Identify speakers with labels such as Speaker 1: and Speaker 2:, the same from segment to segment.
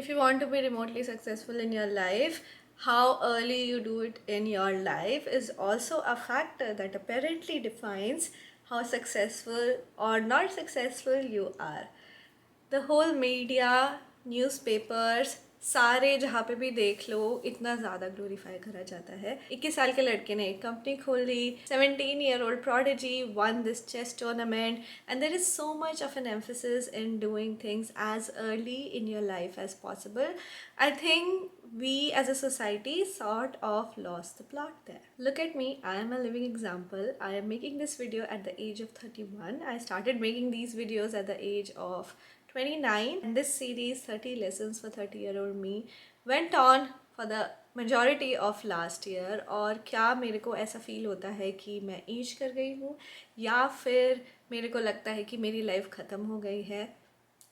Speaker 1: If you want to be remotely successful in your life, how early you do it in your life is also a factor that apparently defines how successful or not successful you are. The whole media, newspapers, सारे जहाँ पे भी देख लो इतना ज़्यादा glorify करा जाता है। 21 साल के लड़के ने एक कंपनी खोल ली, 17-year-old prodigy won this chess tournament, and there is so much of an emphasis in doing things as early in your life as possible. I think we as a society sort of lost the plot there. Look at me, I am a living example. I am making this video at the age of 31. I started making these videos at the age of 29, and this series 30 lessons for 30-year-old me went on for the majority of last year. और क्या मेरे को ऐसा feel होता है कि मैं as कर गई हूँ या फिर मेरे को लगता है कि मेरी लाइफ ख़त्म हो गई है?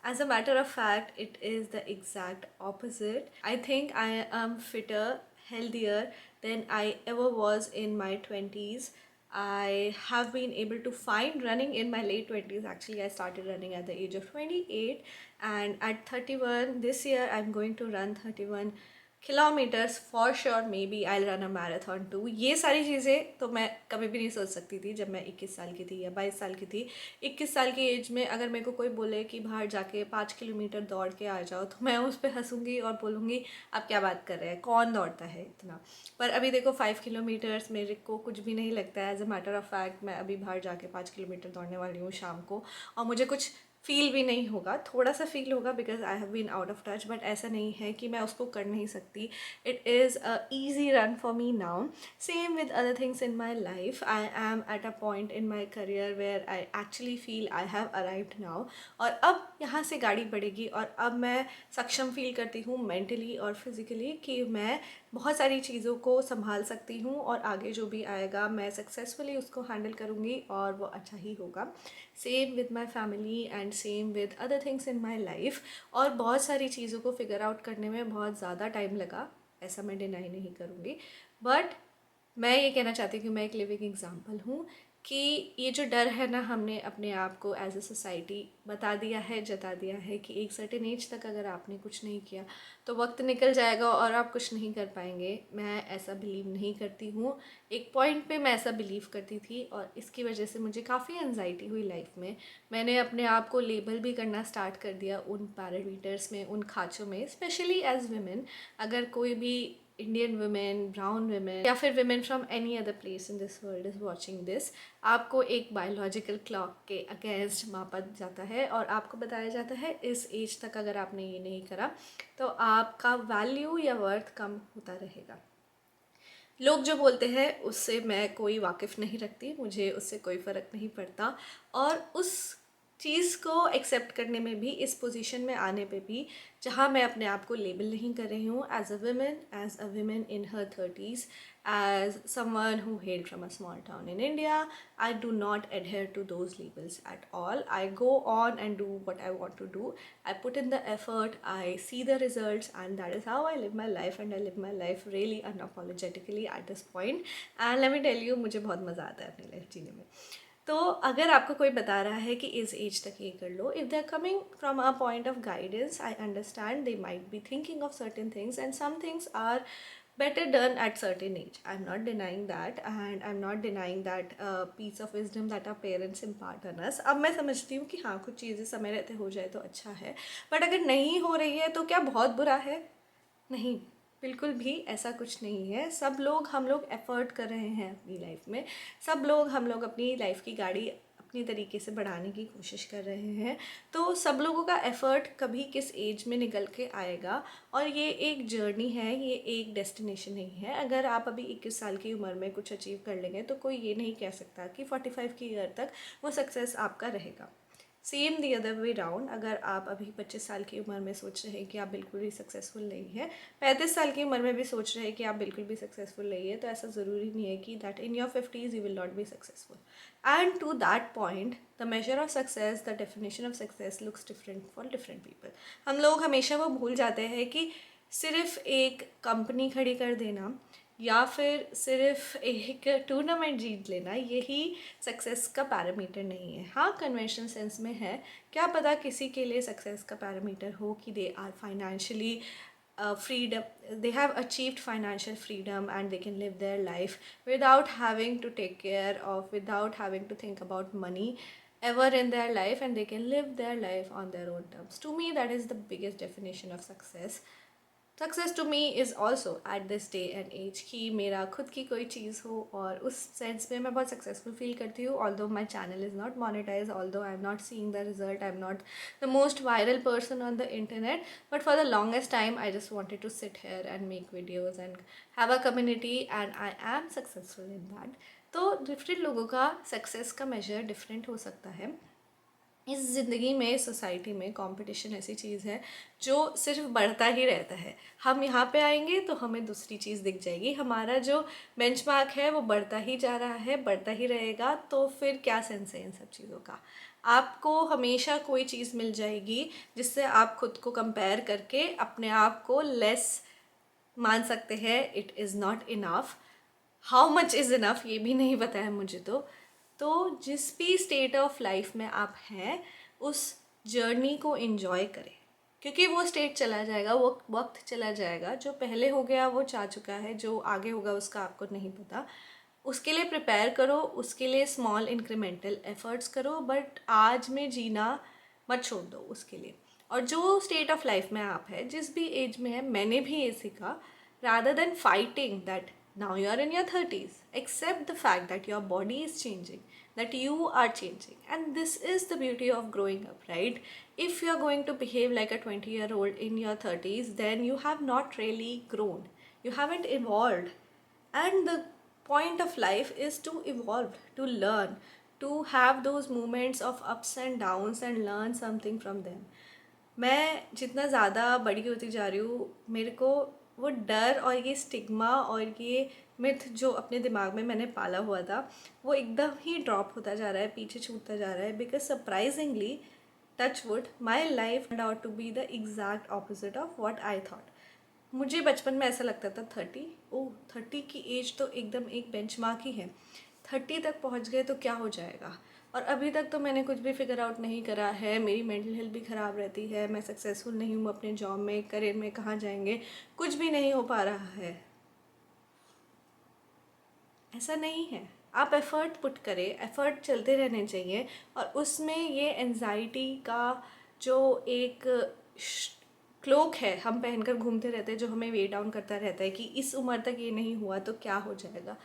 Speaker 1: As a matter of fact, it is the exact opposite. I think I am fitter, healthier than I ever was in my 20s. I have been able to find running in my late 20s. Actually, I started running at the age of 28, and at 31 this year I'm going to run 31 kilometres for sure. Maybe I run a marathon too. ये सारी चीज़ें तो मैं कभी भी नहीं सोच सकती थी जब मैं 21 साल की थी या 22 साल की थी। 21 साल की एज में अगर मेरे को कोई बोले कि बाहर जाके 5 किलोमीटर दौड़ के आ जाओ तो मैं उस पर हंसूंगी और बोलूँगी आप क्या बात कर रहे हैं, कौन दौड़ता है इतना। पर अभी देखो 5 किलोमीटर्स मेरे को कुछ भी नहीं लगता है। As a matter of fact मैं अभी बाहर जाके 5 किलोमीटर दौड़ने वाली हूँ शाम को, और मुझे कुछ फील भी नहीं होगा। थोड़ा सा फील होगा because I have been out of touch, but ऐसा नहीं है कि मैं उसको कर नहीं सकती। It is a easy run for me now. Same with other things in my life. I am at a point in my career where I actually feel I have arrived now, और अब यहाँ से गाड़ी बढ़ेगी और अब मैं सक्षम फील करती हूँ मेंटली और फिज़िकली कि मैं बहुत सारी चीज़ों को संभाल सकती हूँ और आगे जो भी आएगा मैं सक्सेसफुली उसको हैंडल करूँगी और वो अच्छा ही होगा। Same with my family and same with other things in my life. और बहुत सारी चीज़ों को फिगर आउट करने में बहुत ज़्यादा टाइम लगा, ऐसा मैं डिनाई नहीं करूँगी। बट मैं ये कहना चाहती हूँ कि मैं एक लिविंग एग्जाम्पल हूँ कि ये जो डर है ना, हमने अपने आप को एज अ सोसाइटी बता दिया है, जता दिया है कि एक सर्टेन एज तक अगर आपने कुछ नहीं किया तो वक्त निकल जाएगा और आप कुछ नहीं कर पाएंगे। मैं ऐसा बिलीव नहीं करती हूँ। एक पॉइंट पे मैं ऐसा बिलीव करती थी और इसकी वजह से मुझे काफ़ी एनजाइटी हुई लाइफ में। मैंने अपने आप को लेबल भी करना स्टार्ट कर दिया उन पैरामीटर्स में, उन खाँचों में, स्पेशली एज वुमेन। अगर कोई भी इंडियन वुमेन, ब्राउन वुमेन या फिर women from any other place in this world is watching this, आपको एक बायोलॉजिकल क्लॉक के अगेंस्ट मापा जाता है और आपको बताया जाता है इस एज तक अगर आपने ये नहीं करा तो आपका वैल्यू या वर्थ कम होता रहेगा। लोग जो बोलते हैं उससे मैं कोई वाकिफ़ नहीं रखती, मुझे उससे कोई फ़र्क नहीं पड़ता। और उस चीज़ को एक्सेप्ट करने में भी, इस पोजीशन में आने पे भी जहाँ मैं अपने आप को लेबल नहीं कर रही हूँ as a women in her 30s, as someone who hailed from a small town in India, I do not adhere to those labels at all. I go on and do what I want to do. I put in the effort, I see the results, and that is how I live my life, and I live my life really unapologetically at this point. And let me tell you, मुझे बहुत मज़ा आता है अपनी life जीने में। तो अगर आपको कोई बता रहा है कि इस एज तक ये कर लो, if they are coming from a point of guidance, I understand they might be thinking of certain things and some things are better done at certain age. I'm not denying that, and I'm not denying that piece of wisdom that our parents impart on us. अब मैं समझती हूँ कि हाँ, कुछ चीज़ें समय रहते हो जाए तो अच्छा है, बट अगर नहीं हो रही है तो क्या बहुत बुरा है? नहीं, बिल्कुल भी ऐसा कुछ नहीं है। सब लोग, हम लोग एफ़र्ट कर रहे हैं अपनी लाइफ में। सब लोग, हम लोग अपनी लाइफ की गाड़ी अपनी तरीके से बढ़ाने की कोशिश कर रहे हैं। तो सब लोगों का एफ़र्ट कभी किस एज में निकल के आएगा, और ये एक जर्नी है, ये एक डेस्टिनेशन नहीं है। अगर आप अभी 21 साल की उम्र में कुछ अचीव कर लेंगे तो कोई ये नहीं कह सकता कि 45 की ईयर तक वो सक्सेस आपका रहेगा। Same the other way round, अगर आप अभी 25 साल की उम्र में सोच रहे हैं कि आप बिल्कुल भी सक्सेसफुल नहीं है, 35 साल की उम्र में भी सोच रहे हैं कि आप बिल्कुल भी सक्सेसफुल नहीं है, तो ऐसा ज़रूरी नहीं है कि that in your 50s you will not be successful. And to that point the measure of success, the definition of success looks different for different people. हम लोग हमेशा वो भूल जाते हैं कि सिर्फ एक कंपनी खड़ी कर देना या फिर सिर्फ एक टूर्नामेंट जीत लेना यही सक्सेस का पैरामीटर नहीं है। हाँ, कन्वेंशनल सेंस में है, क्या पता किसी के लिए सक्सेस का पैरामीटर हो कि they are financially freedom, they have achieved financial freedom and they can live their life without having to take care of, without having to think about money ever in their life, and they can live their life on their own terms. To me, that is the biggest definition of success. Success to me is also at this day and age कि मेरा खुद की कोई चीज़ हो, और उस sense में मैं बहुत सक्सेसफुल फील करती हूँ। Although my channel is not monetize, although I am not seeing the result, I am not the most viral person on the internet, but for the longest time I just wanted to sit here and make videos and have a community, and I am successful in that. तो different लोगों का success का major different हो सकता है। इस ज़िंदगी में, सोसाइटी में कंपटीशन ऐसी चीज़ है जो सिर्फ बढ़ता ही रहता है। हम यहाँ पे आएंगे तो हमें दूसरी चीज़ दिख जाएगी, हमारा जो बेंचमार्क है वो बढ़ता ही जा रहा है, बढ़ता ही रहेगा। तो फिर क्या सेंस है इन सब चीज़ों का? आपको हमेशा कोई चीज़ मिल जाएगी जिससे आप खुद को कंपेयर करके अपने आप को लेस मान सकते हैं। It is not enough. How much is enough ये भी नहीं पता है मुझे। तो जिस भी स्टेट ऑफ लाइफ में आप हैं, उस जर्नी को इन्जॉय करें, क्योंकि वो स्टेट चला जाएगा, वो वक्त चला जाएगा। जो पहले हो गया वो जा चुका है, जो आगे होगा उसका आपको नहीं पता। उसके लिए प्रिपेयर करो, उसके लिए स्मॉल इंक्रीमेंटल एफर्ट्स करो, बट आज में जीना मत छोड़ दो उसके लिए। और जो स्टेट ऑफ लाइफ में आप है, जिस भी एज में है, मैंने भी ये सीखा, rather than fighting that now you are in your 30s, accept the fact that your body is changing, that you are changing, and this is the beauty of growing up, right? If you are going to behave like a 20-year-old in your 30s, then you have not really grown, you haven't evolved. And the point of life is to evolve, to learn, to have those moments of ups and downs and learn something from them. मैं जितना ज़्यादा बड़ी होती जा रही हूँ, मेरे को वो डर और ये स्टिग्मा और ये मिथ जो अपने दिमाग में मैंने पाला हुआ था, वो एकदम ही ड्रॉप होता जा रहा है, पीछे छूटता जा रहा है। Because surprisingly, touch wood, my life turned out to be the exact opposite of what I thought. मुझे बचपन में ऐसा लगता था 30, ओह 30 की एज तो एकदम एक बेंचमार्क ही है, 30 तक पहुंच गए तो क्या हो जाएगा। और अभी तक तो मैंने कुछ भी फिगर आउट नहीं करा है, मेरी मेंटल हेल्थ भी ख़राब रहती है, मैं सक्सेसफुल नहीं हूँ अपने जॉब में, करियर में, कहाँ जाएंगे, कुछ भी नहीं हो पा रहा है। ऐसा नहीं है। आप एफ़र्ट पुट करें, एफ़र्ट चलते रहने चाहिए। और उसमें ये एंजाइटी का जो एक क्लोक है हम पहनकर घूमते रहते हैं, जो हमें वे डाउन करता रहता है कि इस उम्र तक ये नहीं हुआ तो क्या हो जाएगा।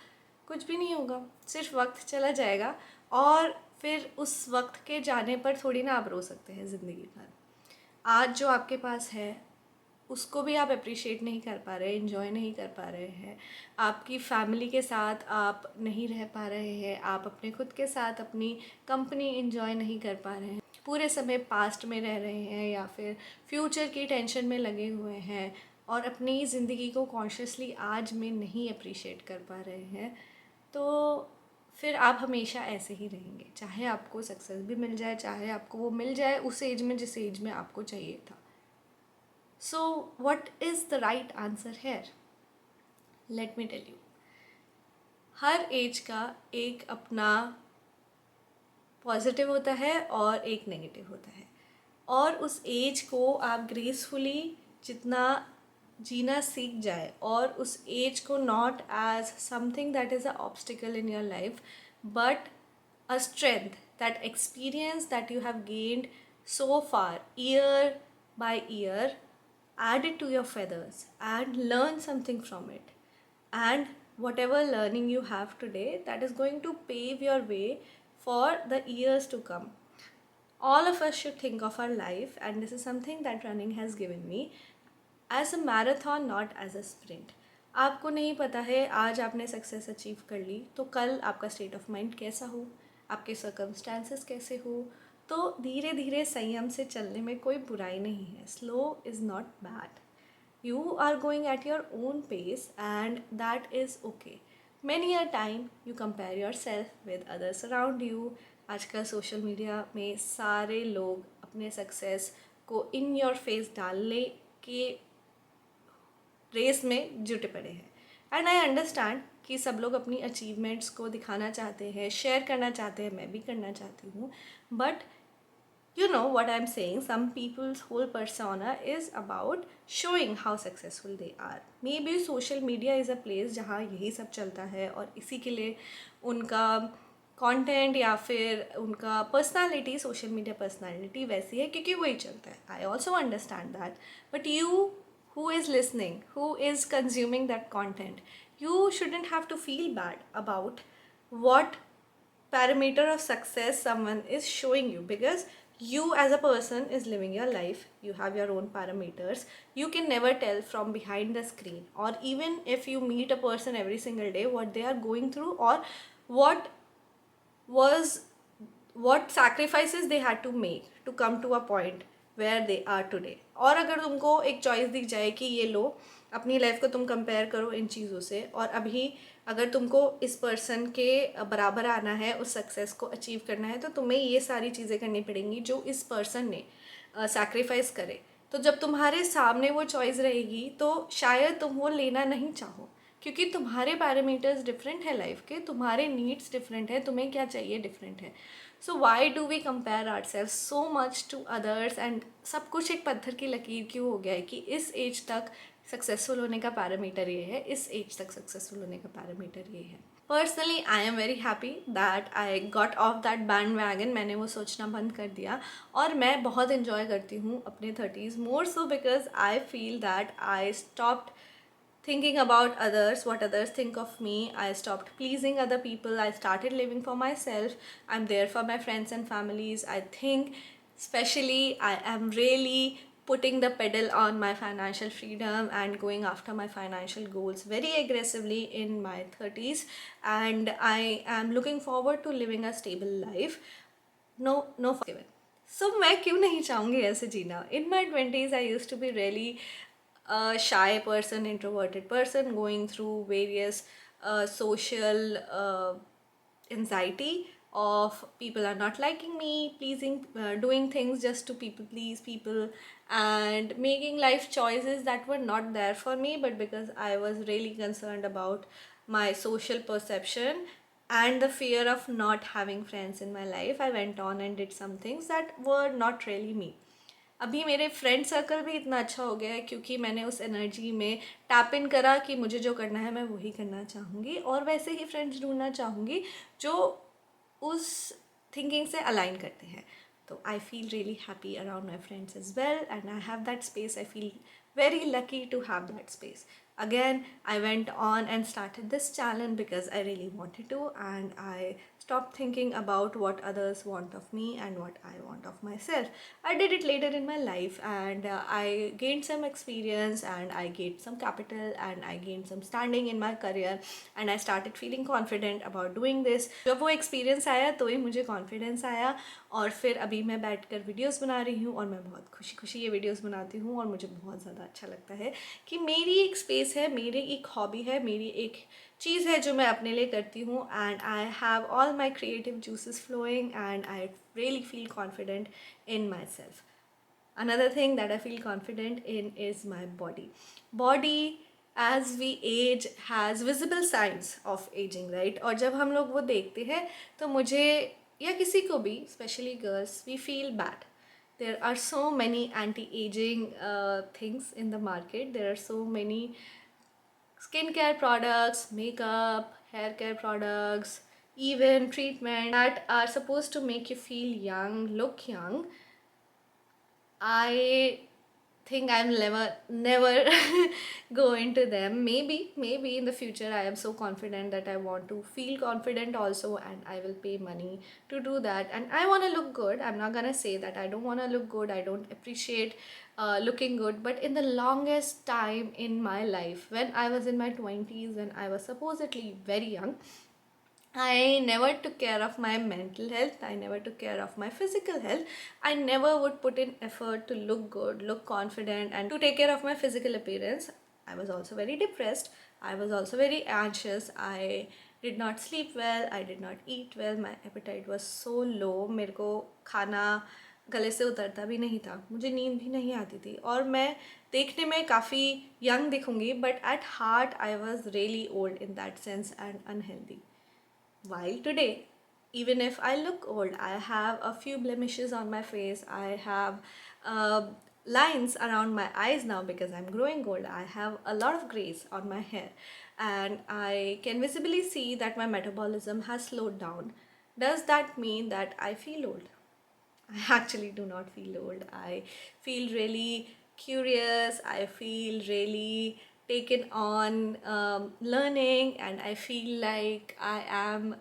Speaker 1: कुछ भी नहीं होगा, सिर्फ वक्त चला जाएगा, और फिर उस वक्त के जाने पर थोड़ी ना आप रो सकते हैं ज़िंदगी भर। आज जो आपके पास है उसको भी आप अप्रिशिएट नहीं कर पा रहे, इन्जॉय नहीं कर पा रहे हैं। आपकी फैमिली के साथ आप नहीं रह पा रहे हैं, आप अपने खुद के साथ अपनी कंपनी इन्जॉय नहीं कर पा रहे हैं, पूरे समय पास्ट में रह रहे हैं या फिर फ्यूचर की टेंशन में लगे हुए हैं, और अपनी ज़िंदगी को कॉन्शियसली आज में नहीं अप्रिशिएट कर पा रहे हैं। तो फिर आप हमेशा ऐसे ही रहेंगे, चाहे आपको सक्सेस भी मिल जाए, चाहे आपको वो मिल जाए उस एज में जिस एज में आपको चाहिए था। So, what is the right answer here? Let me tell you. हर एज का एक अपना पॉजिटिव होता है और एक नेगेटिव होता है, और उस एज को आप ग्रेसफुली जितना जीना सीख जाए, और उस एज को not as something that is a obstacle in your life, but a strength, that experience that you have gained so far, year by year, add it to your feathers and learn something from it. And whatever learning you have today, that is going to pave your way for the years to come. All of us should think of our life, and this is something that running has given me, as a marathon, not as a sprint. आपको नहीं पता है आज आपने success achieve कर ली तो कल आपका स्टेट ऑफ माइंड कैसा हो, आपके सर्कमस्टांसेस कैसे हो। तो धीरे धीरे संयम से चलने में कोई बुराई नहीं है। Slow is not bad, you are going at your own pace and that is okay. Many a time you compare yourself with others around you. आजकल सोशल मीडिया में सारे लोग अपने सक्सेस को इन योर फेस डालने के race में जुटे पड़े हैं, एंड आई अंडरस्टैंड कि सब लोग अपनी अचीवमेंट्स को दिखाना चाहते हैं, शेयर करना चाहते हैं, मैं भी करना चाहती हूँ, but you know what I'm saying, some people's whole persona is about showing how successful they are. Maybe social media is a place जहाँ यही सब चलता है और इसी के लिए उनका कंटेंट या फिर उनका पर्सनालिटी, सोशल मीडिया पर्सनालिटी वैसी है क्योंकि वही चलता है. I also understand that, but you who is listening, who is consuming that content, you shouldn't have to feel bad about what parameter of success someone is showing you, because you as a person is living your life, you have your own parameters. You can never tell from behind the screen, or even if you meet a person every single day, what they are going through, or what was what sacrifices they had to make to come to a point where they are today. और अगर तुमको एक choice दी जाए कि ये लो, अपनी life को तुम कंपेयर करो इन चीज़ों से, और अभी अगर तुमको इस पर्सन के बराबर आना है, उस सक्सेस को अचीव करना है, तो तुम्हें ये सारी चीज़ें करनी पड़ेंगी जो इस पर्सन ने सैक्रिफाइस करे. तो जब तुम्हारे सामने वो चॉइस रहेगी तो शायद तुम वो लेना नहीं चाहो, क्योंकि तुम्हारे पैरामीटर्स डिफरेंट है लाइफ के, तुम्हारे नीड्स डिफरेंट है, तुम्हें क्या चाहिए डिफरेंट है. So why do we compare our self so much to others, and सब कुछ एक पत्थर की लकीर क्यों हो गया है कि इस एज तक सक्सेसफुल होने का पैरामीटर ये है, इस एज तक सक्सेसफुल होने का पैरामीटर ये है. Personally I am very happy that I got off that band wagon. मैंने वो सोचना बंद कर दिया और मैं बहुत इन्जॉय करती हूँ अपने 30s, more so because I feel that I stopped thinking about others, what others think of me. I stopped pleasing other people. I started living for myself. I'm there for my friends and families. I think especially I am really putting the pedal on my financial freedom and going after my financial goals very aggressively in my 30s, and I am looking forward to living a stable life. No forgiven. So मैं क्यों नहीं चाहूँगी ऐसे जीना. In my 20s I used to be really a shy person, introverted person, going through various social anxiety of people are not liking me, pleasing, doing things just to people please people, and making life choices that were not there for me, but because I was really concerned about my social perception and the fear of not having friends in my life, I went on and did some things that were not really me. अभी मेरे friend circle भी इतना अच्छा हो गया है क्योंकि मैंने उस एनर्जी में टैप इन करा कि मुझे जो करना है मैं वही करना चाहूँगी, और वैसे ही फ्रेंड्स ढूंढना चाहूँगी जो उस थिंकिंग से अलाइन करते हैं. तो I feel really happy around my friends as well, and I have that space. I feel very lucky to have that space. Again, I went on and started this challenge because I really wanted to, and I stopped thinking about what others want of me and what I want of myself. I did it later in my life, and I gained some experience, and I gained some capital, and I gained some standing in my career, and I started feeling confident about doing this. जब वो experience आया तो ही मुझे confidence आया, और फिर अभी मैं बैठकर वीडियोस बना रही हूँ और मैं बहुत खुशी खुशी ये वीडियोस बनाती हूँ, और मुझे बहुत ज़्यादा अच्छा लगता है कि मेरी एक स्पेस है, मेरी एक हॉबी है, मेरी एक चीज़ है जो मैं अपने लिए करती हूँ, and I have all my creative juices flowing, and I really feel confident in myself. Another thing that I feel confident in is my body. Body as we age has visible signs of aging, right? और जब हम लोग वो देखते हैं तो मुझे या किसी को भी, especially girls, we feel bad. There are so many anti-aging things in the market. There are so many skincare products, makeup, hair care products, even treatment that are supposed to make you feel young, look young. I think I'll never go into them. Maybe in the future I am so confident that I want to feel confident also, and I will pay money to do that. And I want to look good. I'm not gonna say that I don't want to look good. I don't appreciate looking good. But in the longest time in my life, when I was in my 20s, when I was supposedly very young, I never took care of my mental health. I never took care of my physical health. I never would put in effort to look good, look confident, and to take care of my physical appearance. I was also very depressed. I was also very anxious. I did not sleep well. I did not eat well. My appetite was so low. मेरे को खाना गले से उतरता भी नहीं था, मुझे नींद भी नहीं आती थी, और मैं देखने में काफ़ी यंग दिखूंगी but at heart I was really old in that sense and unhealthy. While today, even if I look old, I have a few blemishes on my face. I have uh, lines around my eyes now because I'm growing old. I have a lot of grays on my hair, and I can visibly see that my metabolism has slowed down. Does that mean that I feel old? I actually do not feel old. I feel really curious. I feel really taken on learning, and I feel like I am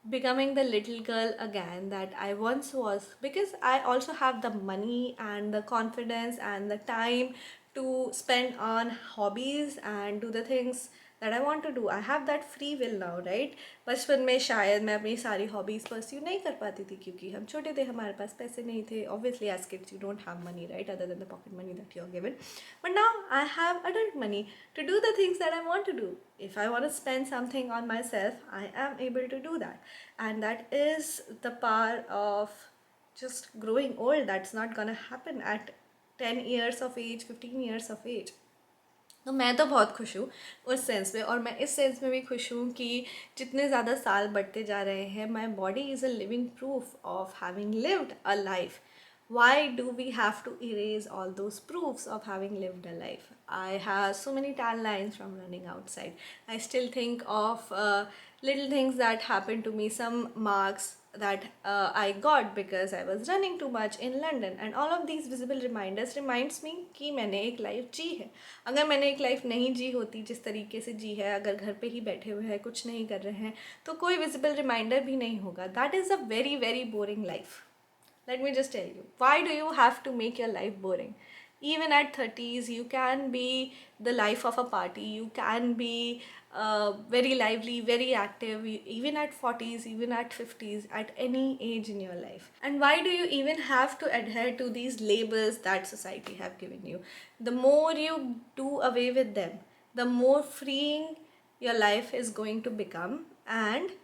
Speaker 1: becoming the little girl again that I once was, because I also have the money and the confidence and the time to spend on hobbies and do the things that I want to do. I have that free will now, right? बचपन में शायद मैं अपनी सारी hobbies pursue नहीं कर पाती थी क्योंकि हम छोटे थे, हमारे पास पैसे नहीं थे. Obviously as kids you don't have money, right, other than the pocket money that you are given. But now I have adult money to do the things that I want to do. If I want to spend something on myself, I am able to do that. And that is the power of just growing old. That's not gonna happen at 10 years of age, 15 years of age. तो मैं तो बहुत खुश हूँ उस sense में, और मैं इस सेंस में भी खुश हूँ कि जितने ज़्यादा साल बढ़ते जा रहे हैं, my body is a living proof of having lived a life. Why do we have to erase all those proofs of having lived a life? I have so many tan lines from running outside. I still think of little things that happened to me, some marks that I got because I was running too much in London, and all of these visible reminders reminds me कि मैंने एक life जी है. अगर मैंने एक life नहीं जी होती जिस तरीके से जी है, अगर घर पे ही बैठे हुए हैं, कुछ नहीं कर रहे हैं, तो कोई विजिबल रिमाइंडर भी नहीं होगा. That is a very very boring life. Let me just tell you, why do you have to make your life boring? Even at 30s, you can be the life of a party. You can be very lively, very active, even at 40s, even at 50s, at any age in your life. And why do you even have to adhere to these labels that society have given you? The more you do away with them, the more freeing your life is going to become, and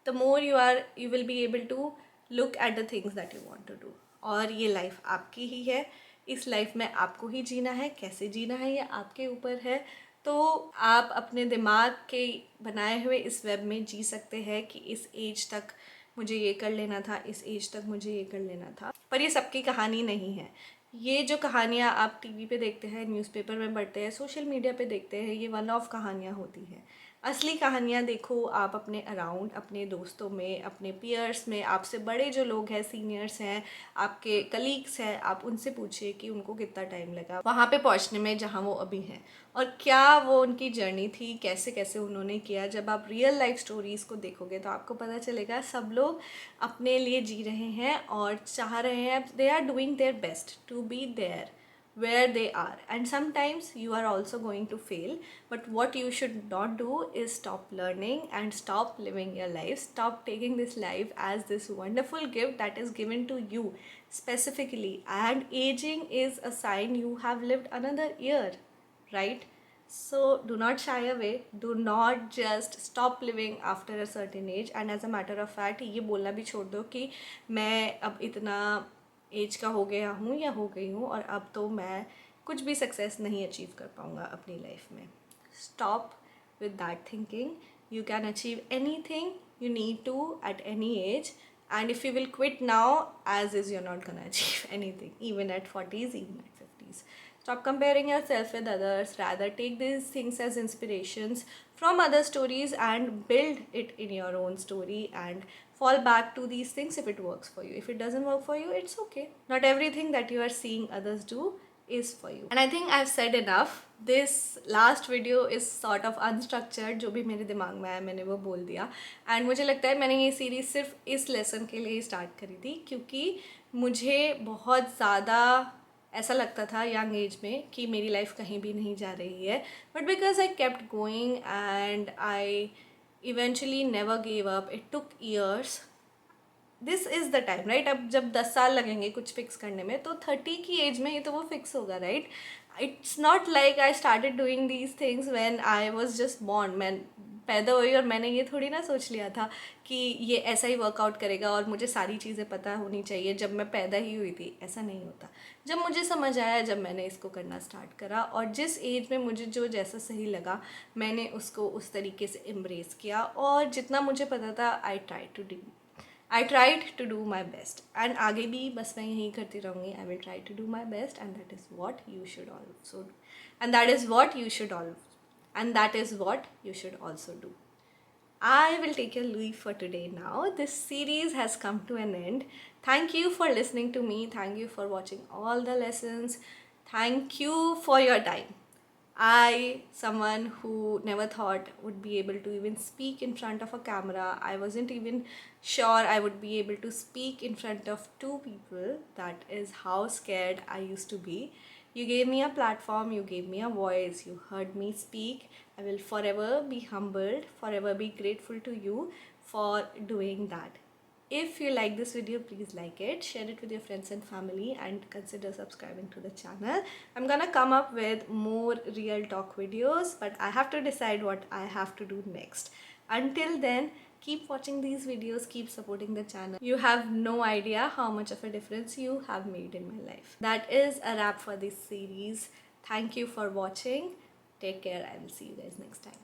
Speaker 1: the more you will be able to look at the things that you want to do. और ये life आपकी ही है, इस life में आपको ही जीना है. कैसे जीना है ये आपके ऊपर है. तो आप अपने दिमाग के बनाए हुए इस वेब में जी सकते हैं कि इस एज तक मुझे ये कर लेना था, इस एज तक मुझे ये कर लेना था. पर ये सबकी कहानी नहीं है. ये जो कहानियाँ आप टीवी पे देखते हैं, न्यूज़पेपर में पढ़ते हैं, सोशल मीडिया पे देखते हैं, ये वन ऑफ कहानियाँ होती हैं. असली कहानियाँ देखो आप अपने अराउंड, अपने दोस्तों में, अपने पीयर्स में, आपसे बड़े जो लोग हैं, सीनियर्स हैं, आपके कलीग्स हैं, आप उनसे पूछिए कि उनको कितना टाइम लगा वहाँ पे पहुँचने में जहाँ वो अभी हैं, और क्या वो उनकी जर्नी थी, कैसे कैसे उन्होंने किया. जब आप रियल लाइफ स्टोरीज़ को देखोगे तो आपको पता चलेगा सब लोग अपने लिए जी रहे हैं और चाह रहे हैं, they are doing their best to be there where they are, and sometimes you are also going to fail, but what you should not do is stop learning and stop living your life. Stop taking this life as this wonderful gift that is given to you specifically, and aging is a sign you have lived another year, right? So do not shy away, do not just stop living after a certain age. And as a matter of fact, ये बोलना भी छोड़ दो कि मैं अब इतना as का हो गया हूँ या हो गई हूँ और अब तो मैं कुछ भी सक्सेस नहीं अचीव कर पाऊँगा अपनी लाइफ में. Stop with that thinking. You can achieve anything you need to at any age, and if you will quit now, as is, you're not gonna achieve anything, even at 40s, even at 50s. Stop comparing yourself with others. Rather, take these things as inspirations from other stories and build it in your own story, and fall back to these things if it works for you. If it doesn't work for you, it's okay. Not everything that you are seeing others do is for you. And I think I've said enough. This last video is sort of unstructured. जो भी मेरे दिमाग में आया मैंने वो बोल दिया. And मुझे लगता है मैंने ये सीरीज़ सिर्फ इस लेसन के लिए ही स्टार्ट करी थी, क्योंकि मुझे बहुत ज़्यादा ऐसा लगता था यंग एज में कि मेरी लाइफ कहीं भी नहीं जा रही है. But because I kept going and I eventually never give up. It took years. This is the time, right? अब जब 10 साल लगेंगे कुछ फिक्स करने में, तो 30 की एज में ही तो वो फिक्स होगा, right? It's not like I started doing these things when I was just born. मैं पैदा हुई और मैंने ये थोड़ी ना सोच लिया था कि ये ऐसा ही वर्कआउट करेगा और मुझे सारी चीज़ें पता होनी चाहिए जब मैं पैदा ही हुई थी। ऐसा नहीं होता। जब मुझे समझ आया, जब मैंने इसको करना स्टार्ट करा और जिस एज में मुझे जो जैसा सही लगा, मैंने उसको उस तरीके से एम्ब्रेस किया और जितना मुझे पता था I tried to do my best. And आगे भी बस मैं यही करती रहूँगी। I will try to do my best and that is what you should also do and that is what you should all and that is what you should also do. I will take your leave for today now. This series has come to an end. Thank you for listening to me. Thank you for watching all the lessons. Thank you for your time. I, someone who never thought would be able to even speak in front of a camera, I wasn't even sure I would be able to speak in front of two people. That is how scared I used to be. You gave me a platform, you gave me a voice, you heard me speak. I will forever be humbled, forever be grateful to you for doing that. If you like this video, please like it, share it with your friends and family, and consider subscribing to the channel. I'm gonna come up with more real talk videos, but I have to decide what I have to do next. Until then, keep watching these videos, keep supporting the channel. You have no idea how much of a difference you have made in my life. That is a wrap for this series. Thank you for watching. Take care. I will see you guys next time.